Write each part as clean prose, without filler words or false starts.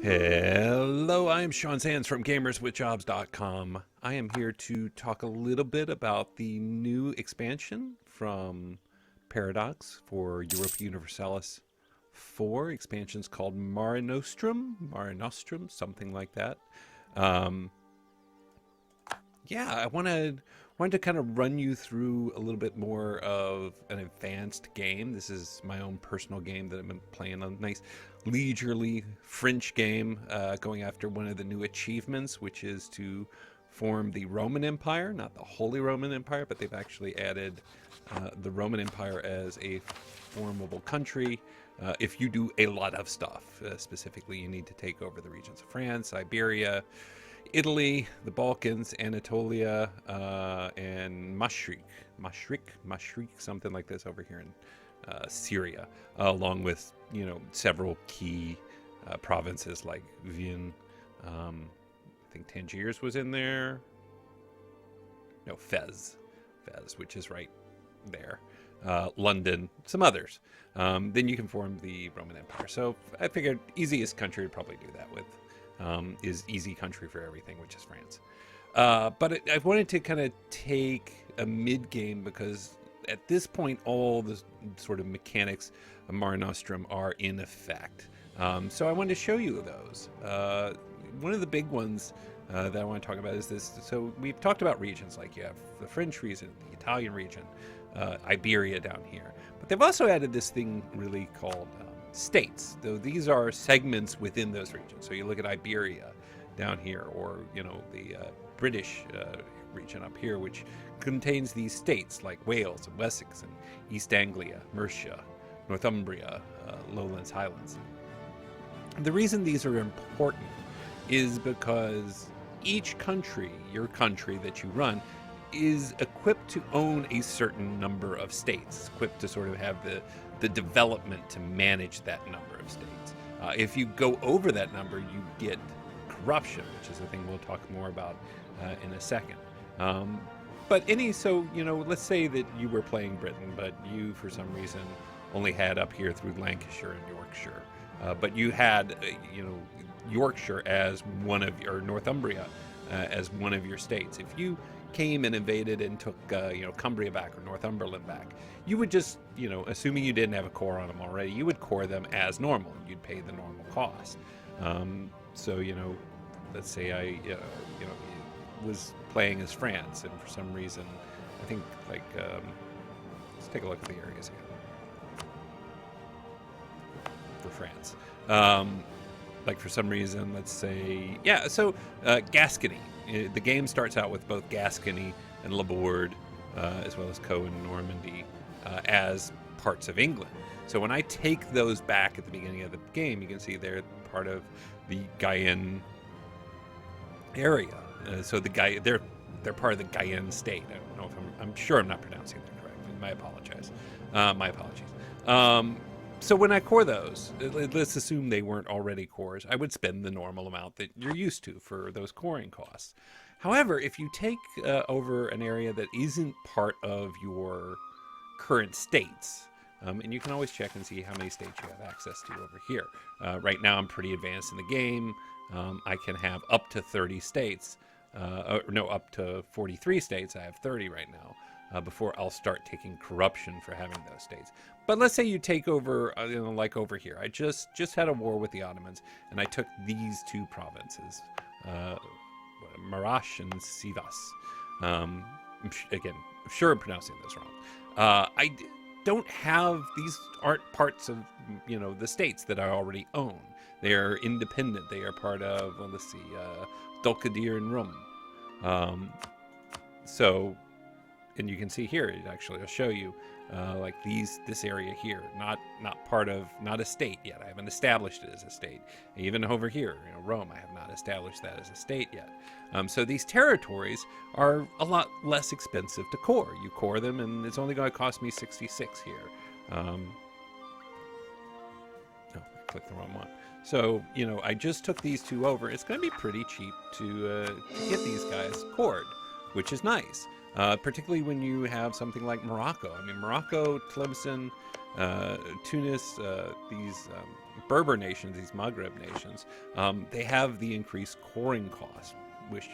Hello, I am Sean Sands from gamerswithjobs.com. I am here to talk a little bit about the new expansion from Paradox for Europa Universalis IV. Expansion's called Mare Nostrum, something like that. Um, yeah, I wanted to kind of run you through a little bit more of an advanced game. This is my own personal game that I've been playing, a nice leisurely French game, going after one of the new achievements, which is to form the Roman Empire, not the Holy Roman Empire, but they've actually added the Roman Empire as a formable country. If you do a lot of stuff, specifically, you need to take over the regions of France, Iberia, Italy, the Balkans, Anatolia, and Mashrik, something like this over here in Syria, along with several key provinces like Wien. I think Tangiers was in there. No, Fez, which is right there. London, some others. Then you can form the Roman Empire. So I figured easiest country to probably do that with. Is easy country for everything, which is France. But I wanted to kind of take a mid-game because at this point, all the sort of mechanics of Mare Nostrum are in effect. So I wanted to show you those. One of the big ones that I want to talk about is this. So we've talked about regions, like you have the French region, the Italian region, Iberia down here. But they've also added this thing really called states, though these are segments within those regions. So you look at Iberia down here, or the British region up here, which contains these states like Wales and Wessex and East Anglia, Mercia, Northumbria, Lowlands, Highlands. And the reason these are important is because each country, your country that you run, is equipped to own a certain number of states, equipped to sort of have the development to manage that number of states. If you go over that number, you get corruption, which is a thing we'll talk more about in a second. So let's say that you were playing Britain, but you, for some reason, only had up here through Lancashire and Yorkshire. But you had, Yorkshire as one of your, Northumbria as one of your states. If you came and invaded and took Cumbria back or Northumberland back, you would just, assuming you didn't have a core on them already, you would core them as normal. You'd pay the normal cost. Let's say I was playing as France, and for some reason, I think let's take a look at the areas again for France. For some reason, let's say, Gascony. The game starts out with both Gascony and Laborde, as well as Co and Normandy, as parts of England. So when I take those back at the beginning of the game, you can see they're part of the Guyenne area. They're part of the Guyenne state. I don't know if I'm sure I'm not pronouncing that correctly. My apologies. So when I core those, let's assume they weren't already cores, I would spend the normal amount that you're used to for those coring costs. However, if you take over an area that isn't part of your current states, and you can always check and see how many states you have access to over here. Right now I'm pretty advanced in the game. I can have up to 30 states, up to 43 states. I have 30 right now. Before I'll start taking corruption for having those states. But let's say you take over, like over here. I just had a war with the Ottomans, and I took these two provinces, Marash and Sivas. Again, I'm sure I'm pronouncing this wrong. These aren't parts of, the states that I already own. They are independent. They are part of, Dulkadir and Rum. And you can see here, I'll show you, this area here, not a state yet. I haven't established it as a state. Even over here, Rome, I have not established that as a state yet. So these territories are a lot less expensive to core. You core them, and it's only going to cost me 66 here. I clicked the wrong one. So, I just took these two over. It's going to be pretty cheap to get these guys cored, which is nice. particularly when you have something like Morocco. I mean, Morocco, Tlemcen, Tunis, these Berber nations, these Maghreb nations, they have the increased coring cost, which,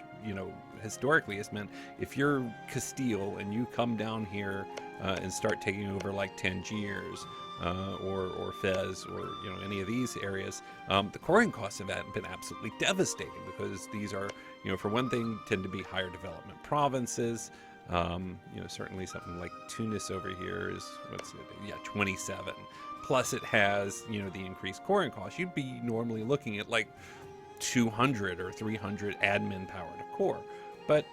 historically has meant if you're Castile and you come down here and start taking over like Tangiers or Fez or any of these areas, the coring costs have been absolutely devastating, because these are, for one thing, tend to be higher development provinces. Certainly something like Tunis over here is 27. Plus it has, the increased coring costs. You'd be normally looking at like 200 or 300 admin power to core, but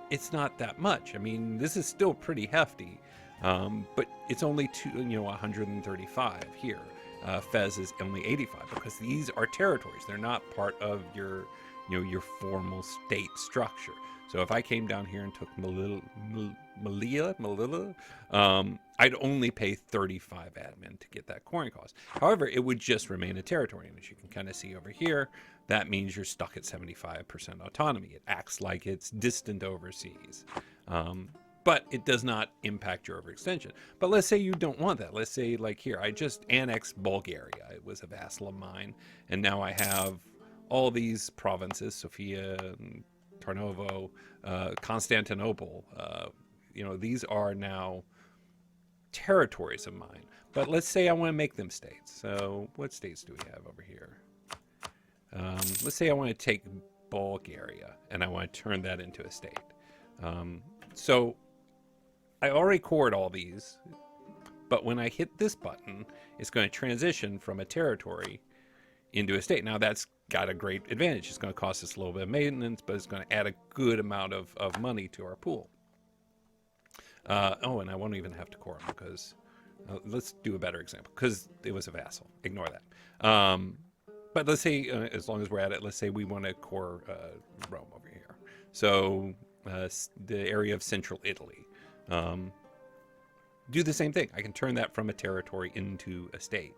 it's not that much. I mean, this is still pretty hefty, but it's only 135 here. Fez is only 85, because these are territories. They're not part of your formal state structure. So if I came down here and took Melilla, I'd only pay 35 admin to get that coring cost. However, it would just remain a territory. And as you can kind of see over here, that means you're stuck at 75% autonomy. It acts like it's distant overseas. But it does not impact your overextension. But let's say you don't want that. Let's say, like here, I just annexed Bulgaria. It was a vassal of mine. And now I have all these provinces, Sofia, Tarnovo, Constantinople. These are now territories of mine. But let's say I want to make them states. So what states do we have over here? Let's say I want to take Bulgaria and I want to turn that into a state. So I already cored all these, but when I hit this button, it's going to transition from a territory into a state. Now that's got a great advantage. It's going to cost us a little bit of maintenance, but it's going to add a good amount of money to our pool. And I won't even have to core them, because let's do a better example, because it was a vassal. Ignore that. But let's say, as long as we're at it, let's say we want to core Rome over here. So the area of central Italy. Do the same thing. I can turn that from a territory into a state.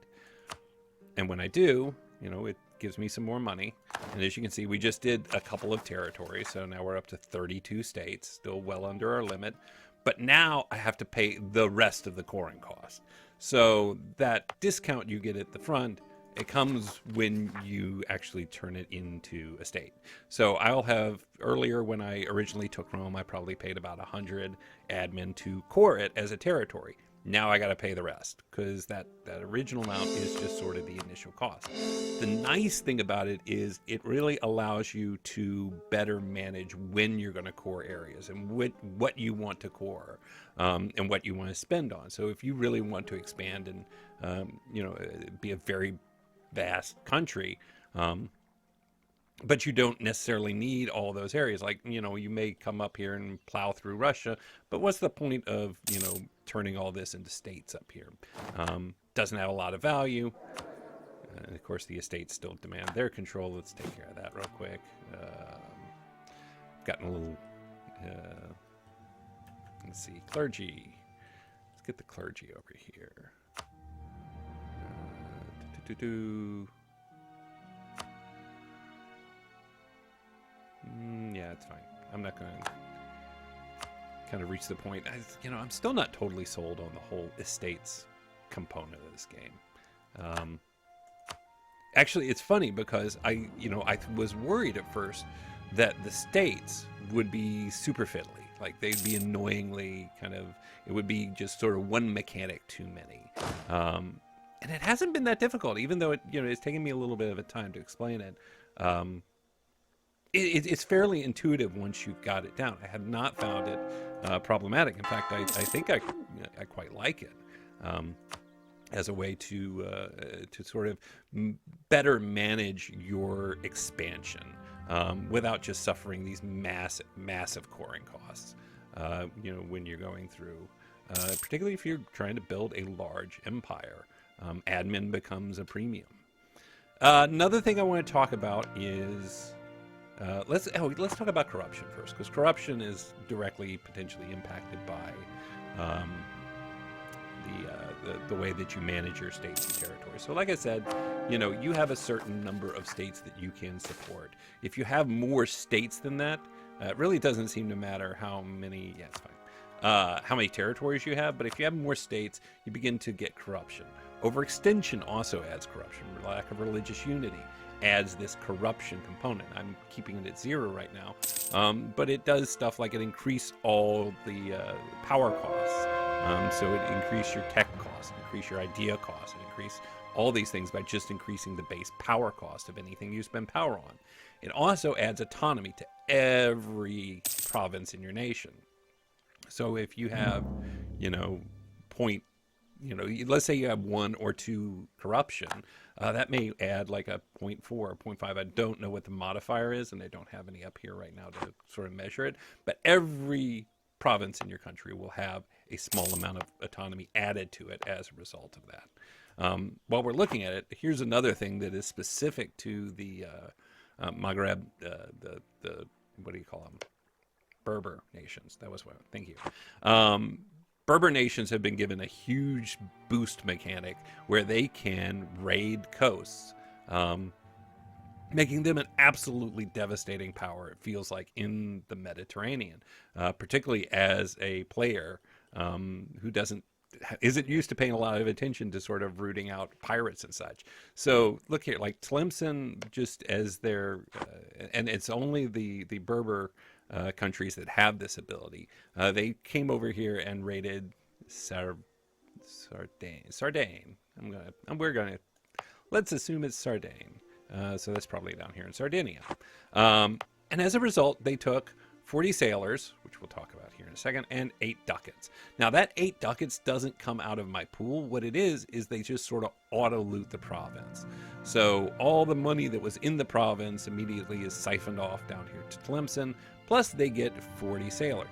And when I do, it gives me some more money. And as you can see, we just did a couple of territories. So now we're up to 32 states, still well under our limit. But now I have to pay the rest of the coring cost. So that discount you get at the front, it comes when you actually turn it into a state. So I'll have, earlier when I originally took Rome, I probably paid about 100 admin to core it as a territory. Now I got to pay the rest, because that original amount is just sort of the initial cost. The nice thing about it is it really allows you to better manage when you're going to core areas and what you want to core and what you want to spend on. So if you really want to expand and be a very vast country, but you don't necessarily need all those areas. Like, you may come up here and plow through Russia, but what's the point of, turning all this into states up here? Doesn't have a lot of value. And of course, the estates still demand their control. Let's take care of that real quick. Gotten a little, let's see, clergy. Let's get the clergy over here. Yeah, it's fine. I'm not going to kind of reach the point. I'm still not totally sold on the whole estates component of this game. Actually, it's funny because I was worried at first that the states would be super fiddly. Like, they'd be annoyingly it would be just sort of one mechanic too many. And it hasn't been that difficult, even though it's taken me a little bit of a time to explain it. It's fairly intuitive once you've got it down. I have not found it problematic. In fact, I think I quite like it as a way to sort of better manage your expansion without just suffering these massive coring costs. When you're going through, particularly if you're trying to build a large empire, admin becomes a premium. Another thing I want to talk about is. Let's talk about corruption first, because corruption is directly potentially impacted by the way that you manage your states and territories. So like I said, you have a certain number of states that you can support. If you have more states than that, It really doesn't seem to matter how many. Yeah, it's fine. How many territories you have, but if you have more states, you begin to get corruption. Overextension also adds corruption. Lack of religious unity adds this corruption component. I'm keeping it at 0 right now, but it does stuff like it increase all the power costs. So it increase your tech costs, increase your idea costs, and increase all these things by just increasing the base power cost of anything you spend power on. It also adds autonomy to every province in your nation. So if you have, you know, point, you know, let's say you have 1 or 2 corruption, that may add like a 0.4 or 0.5. I don't know what the modifier is, and I don't have any up here right now to sort of measure it. But every province in your country will have a small amount of autonomy added to it as a result of that. While we're looking at it, here's another thing that is specific to the Maghreb, the what do you call them? Berber nations. That was what. Thank you. Berber nations have been given a huge boost mechanic where they can raid coasts, making them an absolutely devastating power. It feels like in the Mediterranean, particularly as a player who isn't used to paying a lot of attention to sort of rooting out pirates and such. So look here, like Tlemcen, just as their, and it's only the Berber countries that have this ability. They came over here and raided Sardaigne. We're gonna let's assume it's Sardaigne. So that's probably down here in Sardinia. And as a result, they took 40 sailors, which we'll talk about here in a second, and 8 ducats. Now that 8 ducats doesn't come out of my pool. What it is they just sort of auto loot the province. So all the money that was in the province immediately is siphoned off down here to Tlemcen, plus they get 40 sailors.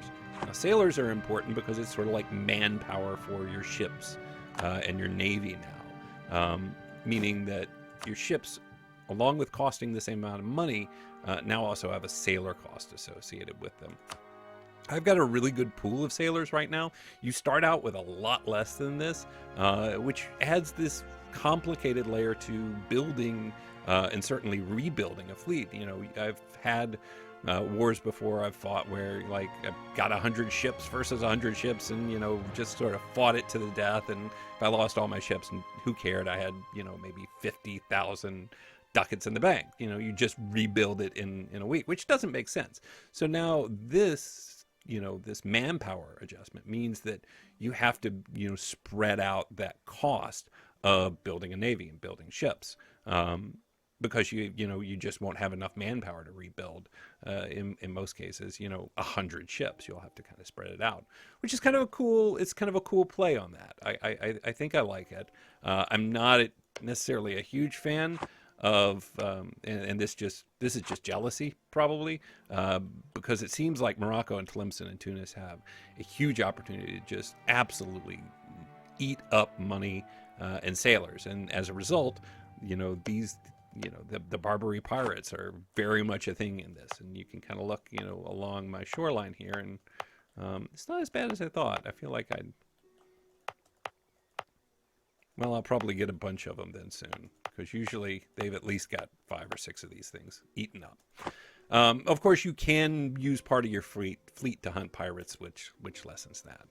Now sailors are important because it's sort of like manpower for your ships and your navy now, meaning that your ships, along with costing the same amount of money, now also have a sailor cost associated with them. I've got a really good pool of sailors right now. You start out with a lot less than this, which adds this complicated layer to building and certainly rebuilding a fleet. You know, I've had wars before I've fought where like I've got 100 ships versus 100 ships and, you know, just sort of fought it to the death. And if I lost all my ships, and who cared? I had, you know, maybe 50,000 ducats in the bank. You know, you just rebuild it in a week, which doesn't make sense. So now this, you know, this manpower adjustment means that you have to, you know, spread out that cost of building a navy and building ships. Because you just won't have enough manpower to rebuild. In most cases, you know, 100 ships. You'll have to kind of spread it out, which is kind of a cool. It's kind of a cool play on that. I think I like it. I'm not necessarily a huge fan of, and this is just jealousy probably, because it seems like Morocco and Tlemcen and Tunis have a huge opportunity to just absolutely eat up money and sailors, and as a result, you know, the Barbary pirates are very much a thing in this, and you can kind of look, you know, along my shoreline here, and it's not as bad as I thought. I feel like I'll probably get a bunch of them then soon, because usually they've at least got 5 or 6 of these things eaten up. Of course, you can use part of your fleet to hunt pirates, which lessens that.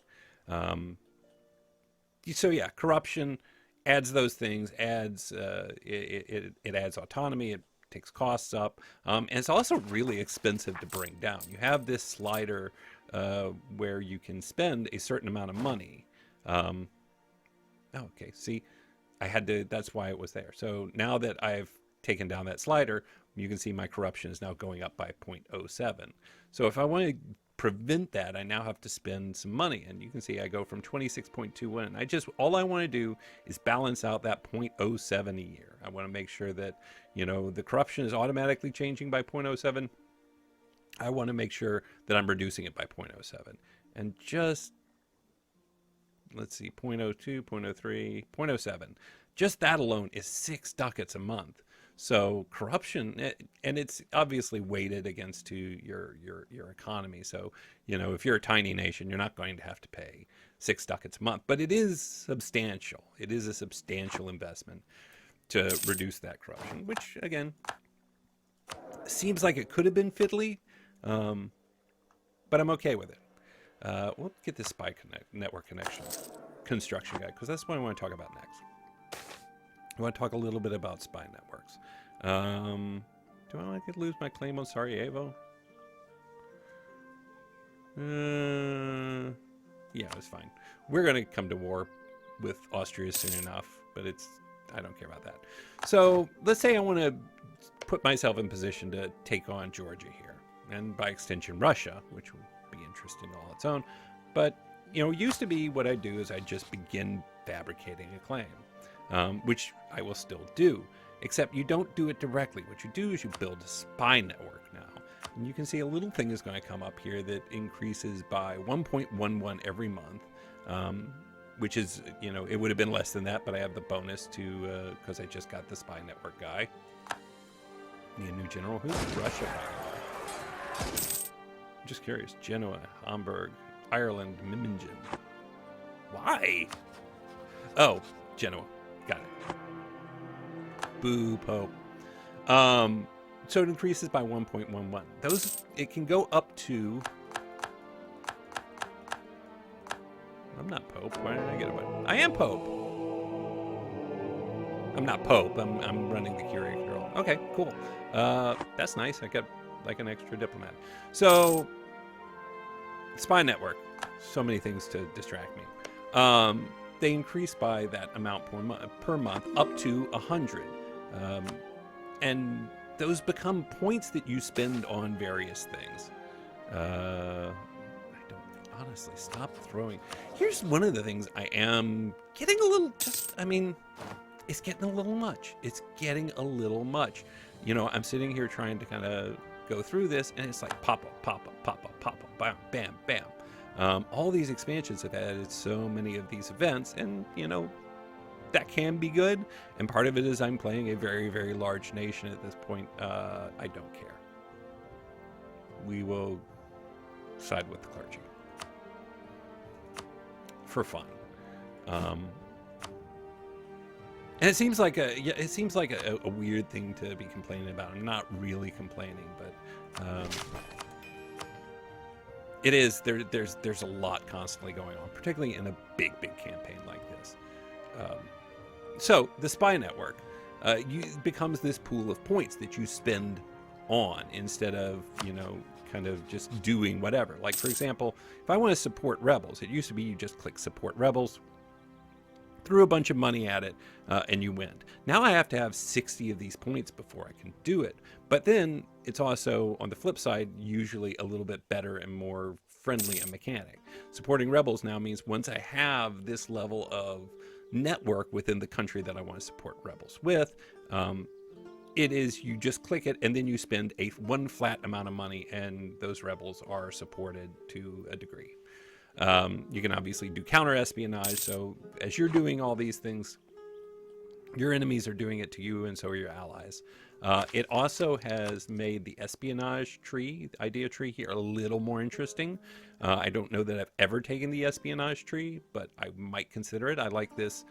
So yeah, corruption adds those things, adds it adds autonomy, it takes costs up, and it's also really expensive to bring down. You have this slider where you can spend a certain amount of money. Okay, see, that's why it was there. So now that I've taken down that slider, you can see my corruption is now going up by 0.07. So if I want to prevent that, I now have to spend some money, and you can see I go from 26.21. All I want to do is balance out that 0.07 a year. I want to make sure that, you know, the corruption is automatically changing by 0.07. I want to make sure that I'm reducing it by 0.07, and just let's see, 0.02, 0.03, 0.07. Just that alone is 6 ducats a month. So corruption, and it's obviously weighted against to your economy. So, you know, if you're a tiny nation, you're not going to have to pay 6 ducats a month, but it is substantial. It is a substantial investment to reduce that corruption, which again seems like it could have been fiddly. but I'm okay with it. We'll get this network connection construction guide, because that's what I want to talk about next. I want to talk a little bit about spy networks. Do I want to lose my claim on Sarajevo? Yeah, it's fine. We're going to come to war with Austria soon enough, but I don't care about that. So let's say I want to put myself in position to take on Georgia here, and by extension Russia, which will be interesting all its own. But used to be what I do is I just begin fabricating a claim, which I will still do, except you don't do it directly. What you do is you build a spy network now. And you can see a little thing is going to come up here that increases by 1.11 every month, which is, it would have been less than that, but I have the bonus to, because I just got the spy network guy. Need a new general. Who's Russia, by the way? I'm just curious. Genoa, Hamburg, Ireland, Memmingen. Why? Oh, Genoa. Got it. Boo, Pope. So it increases by 1.11. It can go up to... I'm not Pope. Why did I get away? I am Pope. I'm not Pope. I'm running the Curia Control. Okay, cool. That's nice. I got like an extra diplomat. So, spy network. So many things to distract me. They increase by that amount per month up to 100. And those become points that you spend on various things. I don't honestly stop throwing. Here's one of the things I am getting a little it's getting a little much. It's getting a little much. I'm sitting here trying to kind of go through this, and it's like pop up, pop up, pop up, pop up, bam, bam, bam. All these expansions have added so many of these events, and that can be good, and part of it is I'm playing a very, very large nation at this point. I don't care. We will side with the clergy for fun, and it seems like a weird thing to be complaining about. I'm not really complaining, but it is. There's a lot constantly going on, particularly in a big campaign like this. So the spy network becomes this pool of points that you spend on instead of, kind of just doing whatever. Like, for example, if I want to support rebels, it used to be you just click support rebels, threw a bunch of money at it, and you win. Now I have to have 60 of these points before I can do it. But then it's also, on the flip side, usually a little bit better and more friendly a mechanic. Supporting rebels now means once I have this level of network within the country that I want to support rebels with, it is you just click it and then you spend one flat amount of money and those rebels are supported to a degree. You can obviously do counter espionage, so as you're doing all these things, your enemies are doing it to you, and so are your allies. It also has made the espionage tree, the idea tree here, a little more interesting. I don't know that I've ever taken the espionage tree, but I might consider it. I like this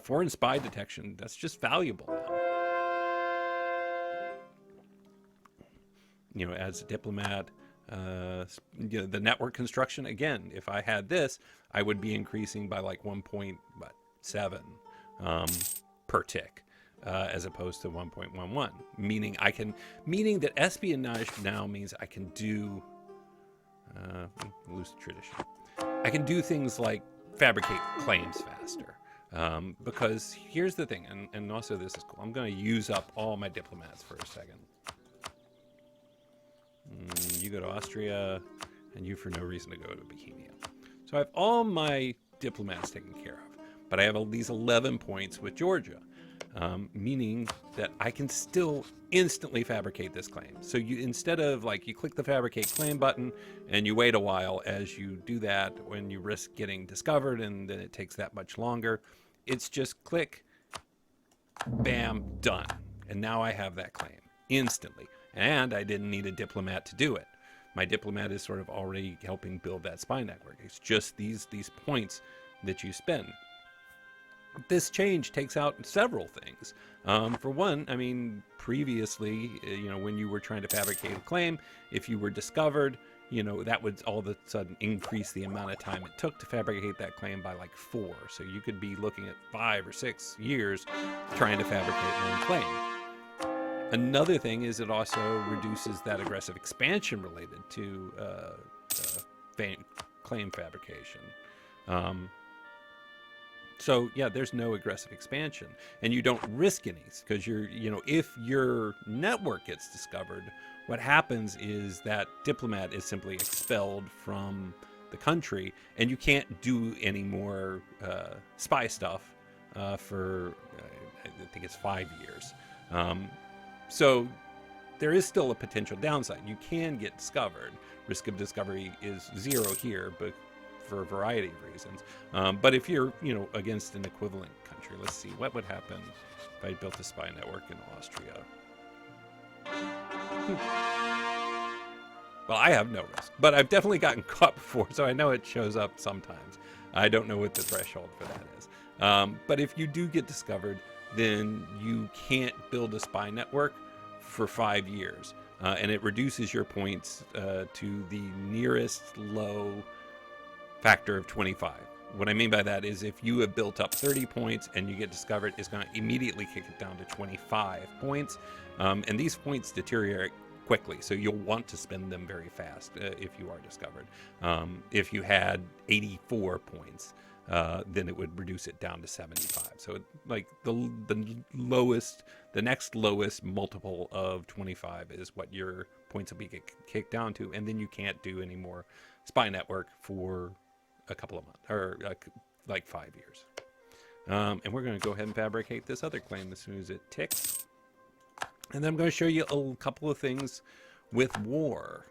foreign spy detection. That's just valuable now. As a diplomat, the network construction, again, if I had this, I would be increasing by like 1.7 per tick. As opposed to 1.11, meaning that espionage now means I can do loose tradition. I can do things like fabricate claims faster, because here's the thing, and also this is cool. I'm going to use up all my diplomats for a second. You go to Austria, and you for no reason to go to Bohemia. So I have all my diplomats taken care of, but I have these 11 points with Georgia. Meaning that I can still instantly fabricate this claim. So instead of you click the fabricate claim button and you wait a while as you do that when you risk getting discovered and then it takes that much longer, it's just click, bam, done. And now I have that claim instantly. And I didn't need a diplomat to do it. My diplomat is sort of already helping build that spy network. It's just these points that you spend. This change takes out several things. For one, I mean, previously, when you were trying to fabricate a claim, if you were discovered, that would all of a sudden increase the amount of time it took to fabricate that claim by like 4. So you could be looking at 5 or 6 years trying to fabricate one claim. Another thing is it also reduces that aggressive expansion related to claim fabrication. So yeah, there's no aggressive expansion, and you don't risk any, because if your network gets discovered, what happens is that diplomat is simply expelled from the country, and you can't do any more spy stuff for I think it's 5 years. So there is still a potential downside. You can get discovered. Risk of discovery is 0 here, but for a variety of reasons. But if you're, against an equivalent country, let's see, what would happen if I built a spy network in Austria? Well, I have no risk, but I've definitely gotten caught before, so I know it shows up sometimes. I don't know what the threshold for that is. But if you do get discovered, then you can't build a spy network for 5 years. And it reduces your points to the nearest low factor of 25. What I mean by that is if you have built up 30 points and you get discovered, it's going to immediately kick it down to 25 points. And these points deteriorate quickly, so you'll want to spend them very fast if you are discovered. If you had 84 points, then it would reduce it down to 75. So like the next lowest multiple of 25 is what your points will be kicked down to, and then you can't do any more spy network for a couple of months, or like 5 years. And we're going to go ahead and fabricate this other claim as soon as it ticks. And then I'm going to show you a couple of things with war.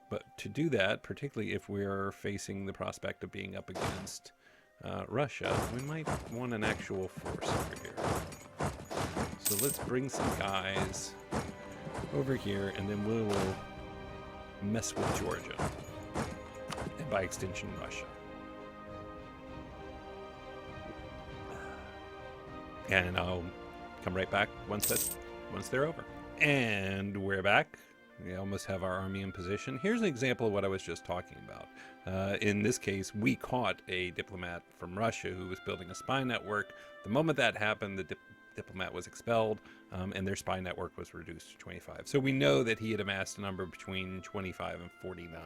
But to do that, particularly if we're facing the prospect of being up against Russia, we might want an actual force over here. So let's bring some guys over here, and then we'll mess with Georgia. And by extension, Russia. And I'll come right back once they're over. And we're back. We almost have our army in position. Here's an example of what I was just talking about. In this case, we caught a diplomat from Russia who was building a spy network. The moment that happened, the diplomat was expelled, and their spy network was reduced to 25. So we know that he had amassed a number between 25 and 49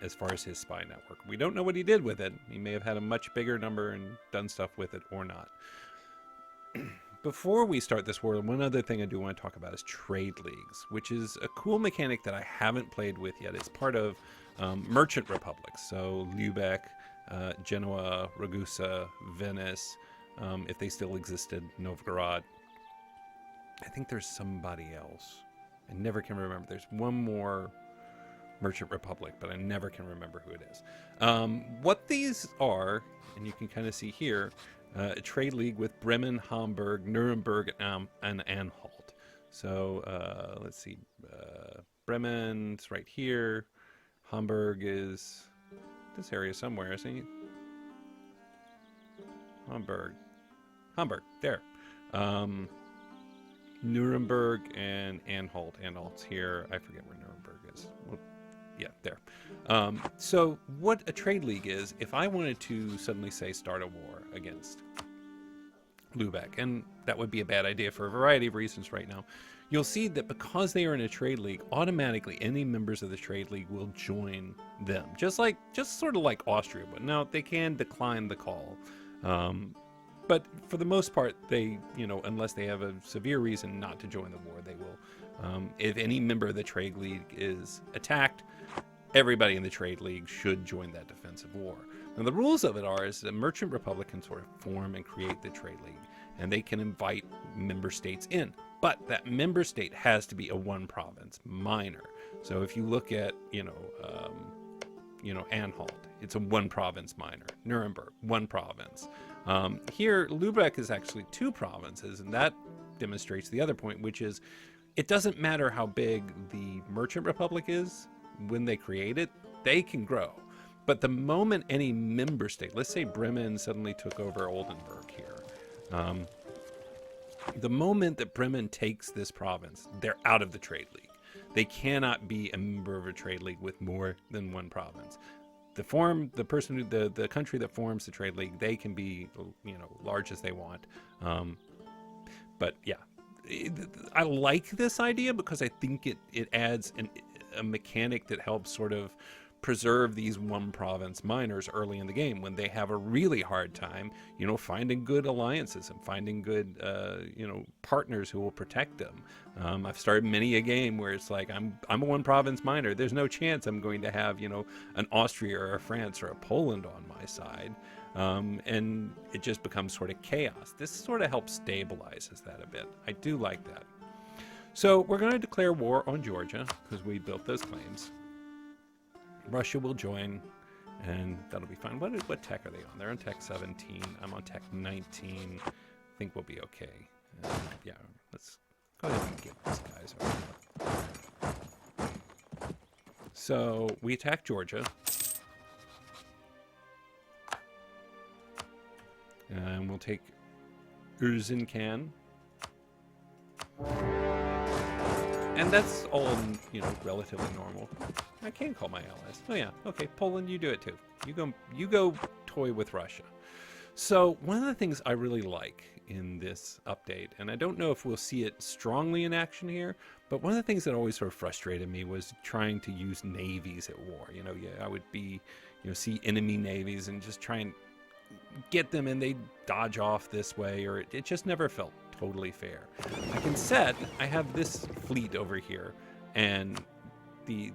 as far as his spy network. We don't know what he did with it. He may have had a much bigger number and done stuff with it or not. Before we start this war, one other thing I do want to talk about is trade leagues, which is a cool mechanic that I haven't played with yet. It's part of merchant republics, so Lübeck, Genoa, Ragusa, Venice, if they still existed, Novgorod. I think there's somebody else. I never can remember. There's one more merchant republic, but I never can remember who it is. What these are, and you can kind of see here, a trade league with Bremen, Hamburg, Nuremberg, and Anhalt. So let's see, Bremen's right here. Hamburg is this area somewhere, isn't it? Hamburg, there. Nuremberg and Anhalt. Anhalt's here. I forget where Nuremberg is. Well, yeah, there. So what a trade league is, if I wanted to suddenly say start a war against Lübeck, and that would be a bad idea for a variety of reasons right now, you'll see that because they are in a trade league, automatically any members of the trade league will join them, just sort of like Austria would. Now they can decline the call, but for the most part, they, unless they have a severe reason not to join the war, they will. If any member of the trade league is attacked, everybody in the trade league should join that defensive war. Now the rules of it is that merchant republic can sort of form and create the trade league, and they can invite member states in, but that member state has to be a one province minor. So if you look at Anhalt, it's a one province minor. Nuremberg, one province. Here Lübeck is actually 2 provinces, and that demonstrates the other point, which is it doesn't matter how big the merchant republic is. When they create it, they can grow. But the moment any member state, let's say Bremen suddenly took over Oldenburg here, the moment that Bremen takes this province, they're out of the trade league. They cannot be a member of a trade league with more than one province. The country that forms the trade league, they can be, large as they want. But yeah, I like this idea because I think it adds a mechanic that helps sort of preserve these one province miners early in the game when they have a really hard time, finding good alliances and finding good, partners who will protect them. I've started many a game where it's like, I'm a one province miner. There's no chance I'm going to have, an Austria or a France or a Poland on my side. And it just becomes sort of chaos. This sort of helps stabilizes that a bit. I do like that. So we're going to declare war on Georgia because we built those claims. Russia will join, and that'll be fine. What tech are they on? They're on tech 17. I'm on tech 19. I think we'll be okay. Yeah, let's go ahead and get these guys over here. So we attack Georgia. And we'll take Erzincan. And that's all, relatively normal. I can call my allies. Oh yeah, okay, Poland, you do it too. You go toy with Russia. So one of the things I really like in this update, and I don't know if we'll see it strongly in action here, but one of the things that always sort of frustrated me was trying to use navies at war. I would see enemy navies and just try and get them and they dodge off this way, or it just never felt totally fair. I have this fleet over here, and the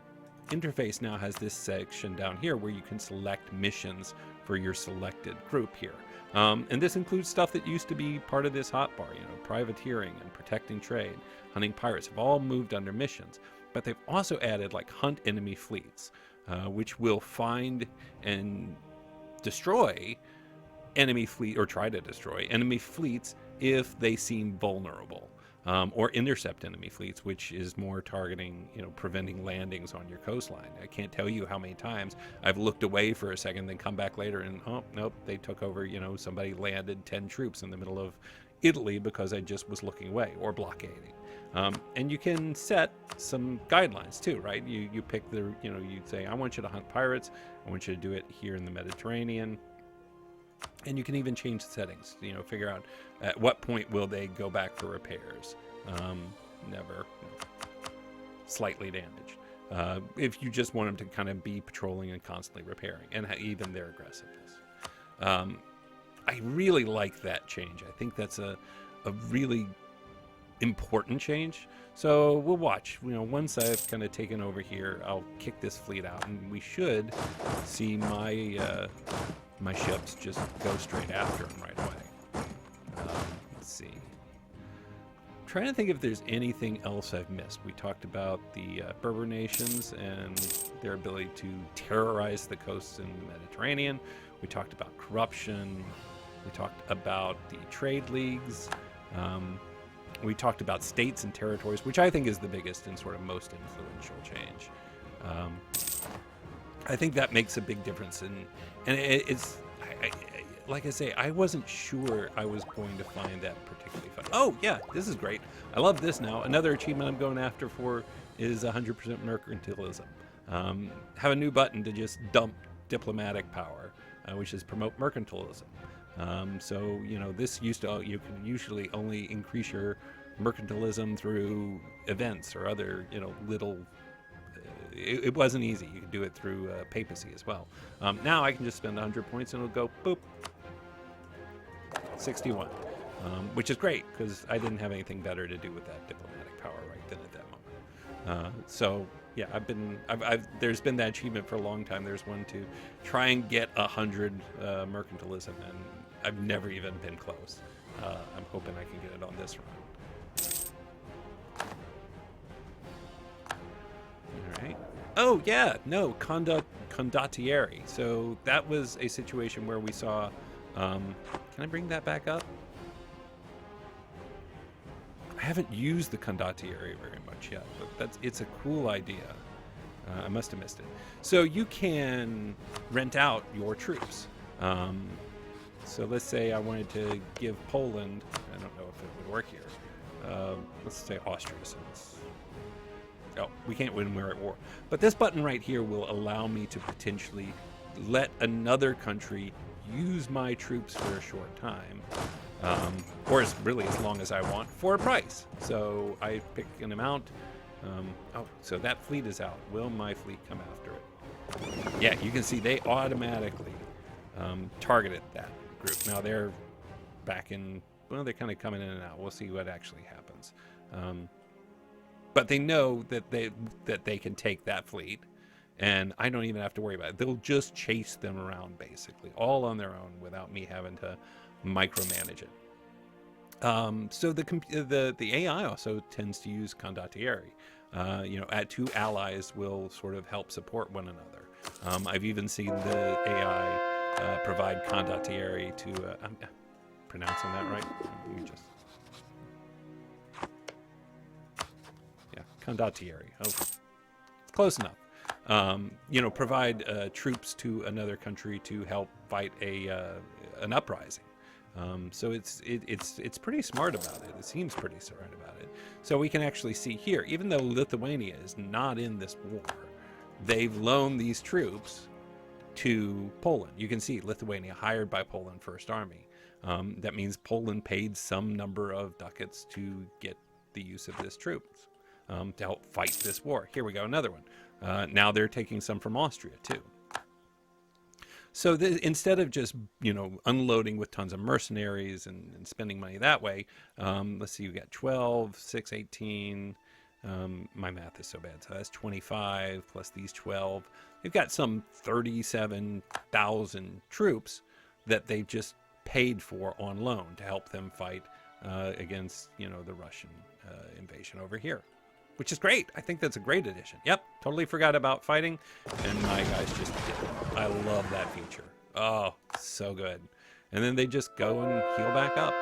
interface now has this section down here where you can select missions for your selected group here. And this includes stuff that used to be part of this hotbar, privateering and protecting trade, hunting pirates have all moved under missions. But they've also added like hunt enemy fleets, which will find and destroy enemy fleet, or try to destroy enemy fleets if they seem vulnerable, or intercept enemy fleets, which is more targeting, preventing landings on your coastline. I can't tell you how many times I've looked away for a second, then come back later and, oh, nope, they took over, somebody landed 10 troops in the middle of Italy because I just was looking away, or blockading. And you can set some guidelines too, right? You pick you'd say, I want you to hunt pirates. I want you to do it here in the Mediterranean. And you can even change the settings, figure out at what point will they go back for repairs. Never slightly damaged. If you just want them to kind of be patrolling and constantly repairing, and even their aggressiveness. I really like that change. I think that's a really important change. So we'll watch. Once I've kind of taken over here, I'll kick this fleet out, and we should see my ships just go straight after them right away. Let's see. I'm trying to think if there's anything else I've missed. We talked about the Berber nations and their ability to terrorize the coasts in the Mediterranean. We talked about corruption. We talked about the trade leagues. We talked about states and territories, which I think is the biggest and sort of most influential change. I think that makes a big difference, and it's like I say, I wasn't sure I was going to find that particularly fun. Oh yeah, this is great. I love this now. Another achievement I'm going after for is 100% mercantilism. Have a new button to just dump diplomatic power, which is promote mercantilism. So this used to, you can usually only increase your mercantilism through events or other little. It wasn't easy. You could do it through papacy as well. Now I can just spend 100 points and it'll go boop, 61, which is great because I didn't have anything better to do with that diplomatic power right then at that moment. So yeah, there's been that achievement for a long time. There's one to try and get 100 mercantilism, and I've never even been close. I'm hoping I can get it on this run. All right. Oh yeah, no, condottieri. So that was a situation where we saw. Can I bring that back up? I haven't used the condottieri very much yet, but it's a cool idea. I must have missed it. So you can rent out your troops. So let's say I wanted to give Poland, I don't know if it would work here. Let's say Austria. Oh, we can't win, we're at war. But this button right here will allow me to potentially let another country use my troops for a short time, or really as long as I want, for a price. So I pick an amount. Oh, so that fleet is out. Will my fleet come after it? Yeah, you can see they automatically targeted that group. Now they're back in, well, they're kind of coming in and out. We'll see what actually happens. But they know that they can take that fleet, and I don't even have to worry about it. They'll just chase them around, basically, all on their own without me having to micromanage it. So the AI also tends to use condottieri. Two allies will sort of help support one another. I've even seen the AI provide condottieri to. I'm pronouncing that right? Let me just. Yeah, condottieri. Oh, it's close enough. Provide troops to another country to help fight an uprising. So it's pretty smart about it. It seems pretty smart about it. So we can actually see here, even though Lithuania is not in this war, they've loaned these troops to Poland. You can see Lithuania hired by Poland First Army. That means Poland paid some number of ducats to get the use of this troops to help fight this war. Here we go, another one. Now they're taking some from Austria too. So instead of just, unloading with tons of mercenaries and spending money that way, let's see, you got 12, 6, 18. My math is so bad. So that's 25 plus these 12. They've got some 37,000 troops that they've just paid for on loan to help them fight against, the Russian invasion over here. Which is great. I think that's a great addition. Yep, totally forgot about fighting, and my guys just did it. I love that feature. Oh, so good. And then they just go and heal back up.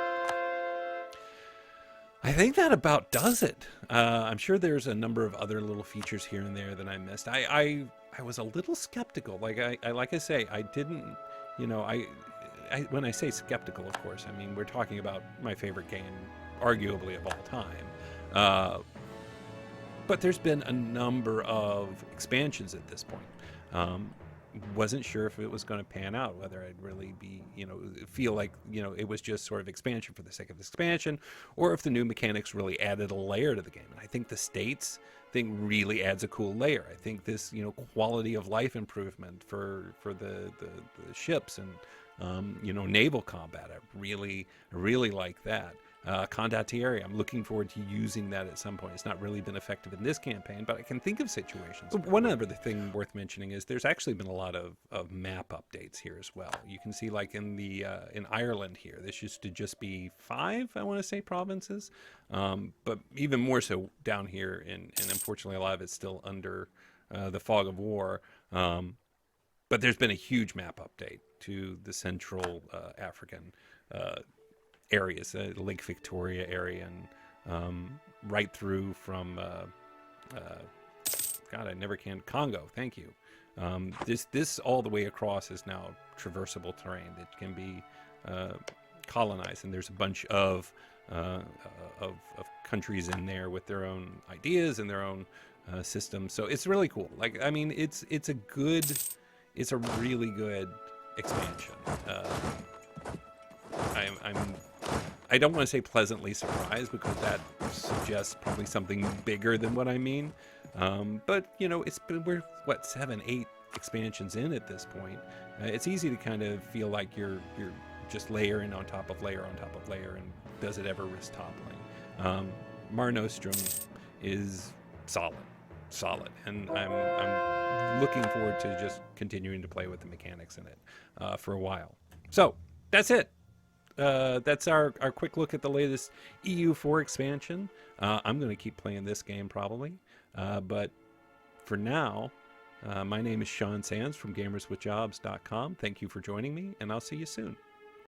I think that about does it. I'm sure there's a number of other little features here and there that I missed. I was a little skeptical. Like I say, I didn't, when I say skeptical, of course, I mean, we're talking about my favorite game, arguably of all time. But there's been a number of expansions at this point. Wasn't sure if it was going to pan out, whether I'd really be, feel like, it was just sort of expansion for the sake of expansion, or if the new mechanics really added a layer to the game. And I think the states thing really adds a cool layer. I think this, quality of life improvement for the ships and, naval combat. I really like that. Condottieri, I'm looking forward to using that at some point. It's not really been effective in this campaign, but I can think of situations. One other thing worth mentioning is there's actually been a lot of map updates here as well. You can see, like in Ireland here, this used to just be 5, I want to say, provinces, but even more so down here, and unfortunately a lot of it's still under the fog of war. But there's been a huge map update to the Central African areas, the Lake Victoria area, and right through from God, I never can, Congo. Thank you. This all the way across is now traversable terrain that can be colonized, and there's a bunch of countries in there with their own ideas and their own systems. So it's really cool. Like, I mean, it's a really good expansion. I don't want to say pleasantly surprised, because that suggests probably something bigger than what I mean. But we're 7, 8 expansions in at this point. It's easy to kind of feel like you're just layering on top of layer on top of layer, and does it ever risk toppling? Mare Nostrum is solid, and I'm looking forward to just continuing to play with the mechanics in it for a while. So that's it. That's our quick look at the latest EU4 expansion. I'm going to keep playing this game probably, but for now, my name is Sean Sands from gamerswithjobs.com. Thank you for joining me, and I'll see you soon.